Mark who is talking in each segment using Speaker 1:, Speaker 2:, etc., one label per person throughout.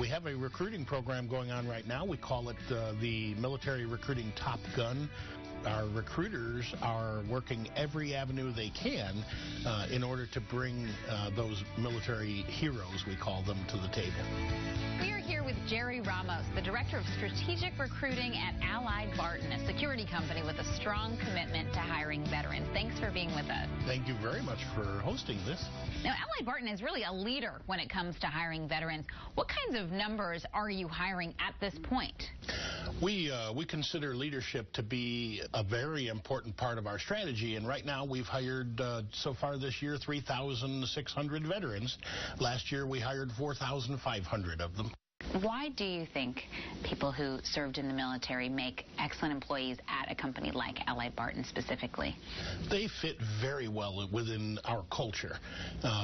Speaker 1: We have a recruiting program going on right now. We call it the Military Recruiting Top Gun. Our recruiters are working every avenue they can in order to bring those military heroes, we call them, to the table.
Speaker 2: We are here with Jerry Ramos, the Director of Strategic Recruiting at Allied Barton, a security company with a strong commitment to hiring veterans. Thanks for being with us.
Speaker 1: Thank you very much for hosting this.
Speaker 2: Now, Allied Barton is really a leader when it comes to hiring veterans. What kinds of numbers are you hiring at this point?
Speaker 1: We consider leadership to be a very important part of our strategy, and right now we've hired so far this year 3,600 veterans. Last year we hired 4,500 of them.
Speaker 2: Why do you think people who served in the military make excellent employees at a company like Allied Barton specifically?
Speaker 1: They fit very well within our culture.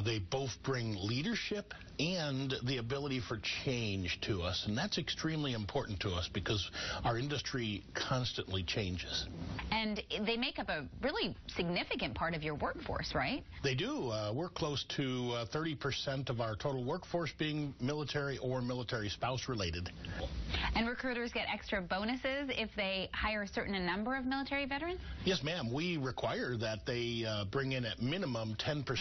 Speaker 1: They both bring leadership and the ability for change to us, and that's extremely important to us because our industry constantly changes.
Speaker 2: And they make up a really significant part of your workforce, right? They
Speaker 1: do. We're close to 30% of our total workforce being military or military spouse related.
Speaker 2: And recruiters get extra bonuses if they hire a certain number of military veterans?
Speaker 1: Yes, ma'am. We require that they bring in at minimum 10%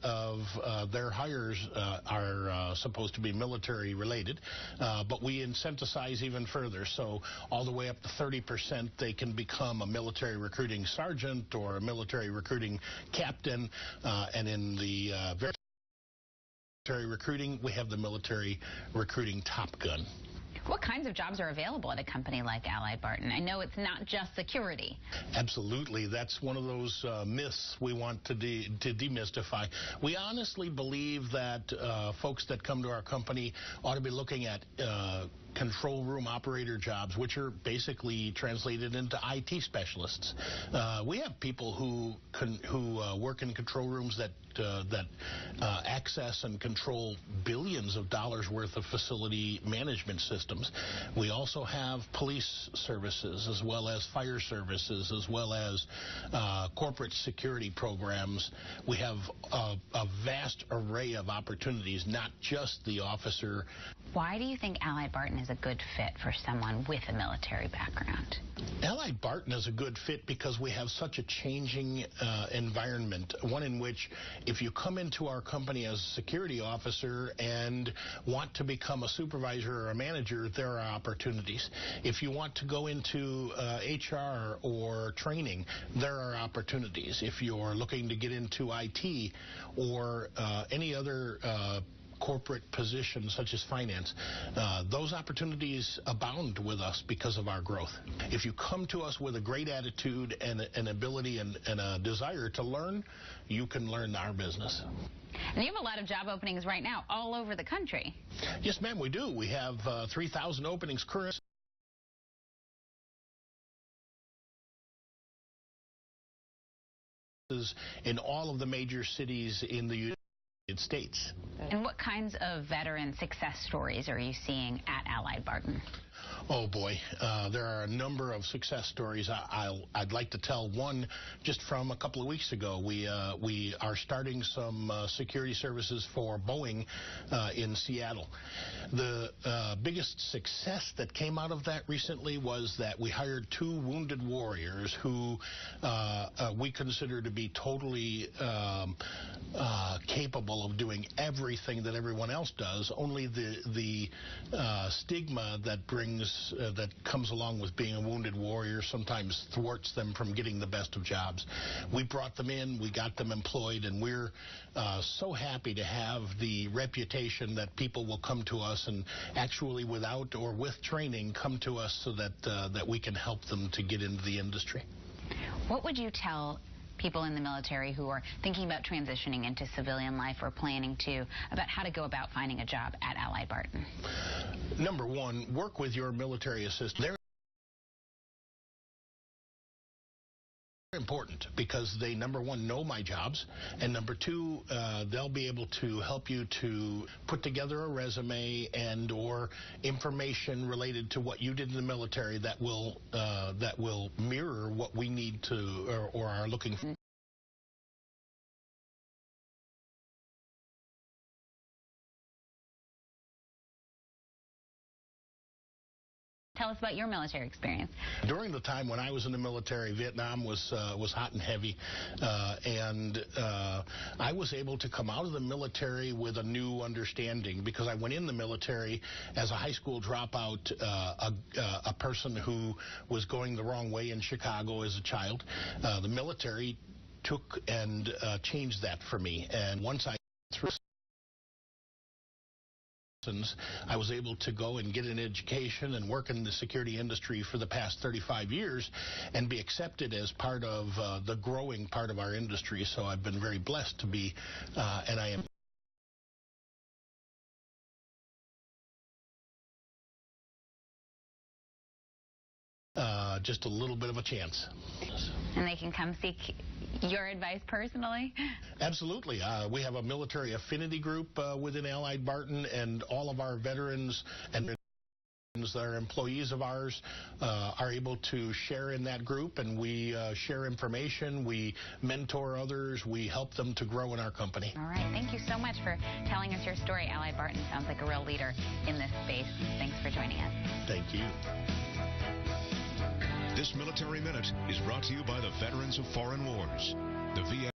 Speaker 1: of their hires are supposed to be military related, but we incentivize even further. So all the way up to 30%, they can become a military recruiting sergeant or a military recruiting captain, and in the military recruiting, we have the military recruiting Top Gun.
Speaker 2: What kinds of jobs are available at a company like Allied Barton? I know it's not just security.
Speaker 1: Absolutely. That's one of those myths we want to demystify. We honestly believe that folks that come to our company ought to be looking at control room operator jobs, which are basically translated into IT specialists. We have people who work in control rooms that access and control billions of dollars worth of facility management systems. We also have police services, as well as fire services, as well as corporate security programs. We have a vast array of opportunities, not just the officer.
Speaker 2: Why do you think Allied Barton is a good fit for someone with a military background?
Speaker 1: Allied Barton is a good fit because we have such a changing environment, one in which if you come into our company as a security officer and want to become a supervisor or a manager, there are opportunities. If you want to go into HR or training, there are opportunities. If you're looking to get into IT or any other corporate positions such as finance, those opportunities abound with us because of our growth. If you come to us with a great attitude and an ability and a desire to learn, you can learn our business.
Speaker 2: And you have a lot of job openings right now all over the country.
Speaker 1: Yes, ma'am, we do. We have 3,000 openings currently in all of the major cities in the United States.
Speaker 2: And what kinds of veteran success stories are you seeing at Allied Barton?
Speaker 1: Oh boy, there are a number of success stories. I'd like to tell one just from a couple of weeks ago. We are starting some security services for Boeing in Seattle. The biggest success that came out of that recently was that we hired 2 wounded warriors who we consider to be totally capable of doing everything that everyone else does. Only the stigma that comes along with being a wounded warrior sometimes thwarts them from getting the best of jobs. We brought them in, we got them employed, and we're so happy to have the reputation that people will come to us and actually without or with training come to us so that we can help them to get into the industry.
Speaker 2: What would you tell people in the military who are thinking about transitioning into civilian life or planning to, about how to go about finding a job at Allied Barton?
Speaker 1: Number one, work with your military assistant. They're important because they, number one, know my jobs, and number two, they'll be able to help you to put together a resume and or information related to what you did in the military that will mirror what we need to or are looking for.
Speaker 2: Tell us about your military experience.
Speaker 1: During the time when I was in the military, Vietnam was hot and heavy, and I was able to come out of the military with a new understanding, because I went in the military as a high school dropout, a person who was going the wrong way in Chicago as a child. The military took and changed that for me, and once I through I was able to go and get an education and work in the security industry for the past 35 years and be accepted as part of the growing part of our industry. So I've been very blessed to be, and I am just a little bit of a chance.
Speaker 2: And they can come seek your advice personally?
Speaker 1: Absolutely. We have a military affinity group within Allied Barton, and all of our veterans and that are employees of ours are able to share in that group, and we share information, we mentor others, we help them to grow in our company.
Speaker 2: All right. Thank you so much for telling us your story. Allied Barton sounds like a real leader in this space. Thanks for joining us.
Speaker 1: Thank you.
Speaker 3: This Military Minute is brought to you by the Veterans of Foreign Wars. The VA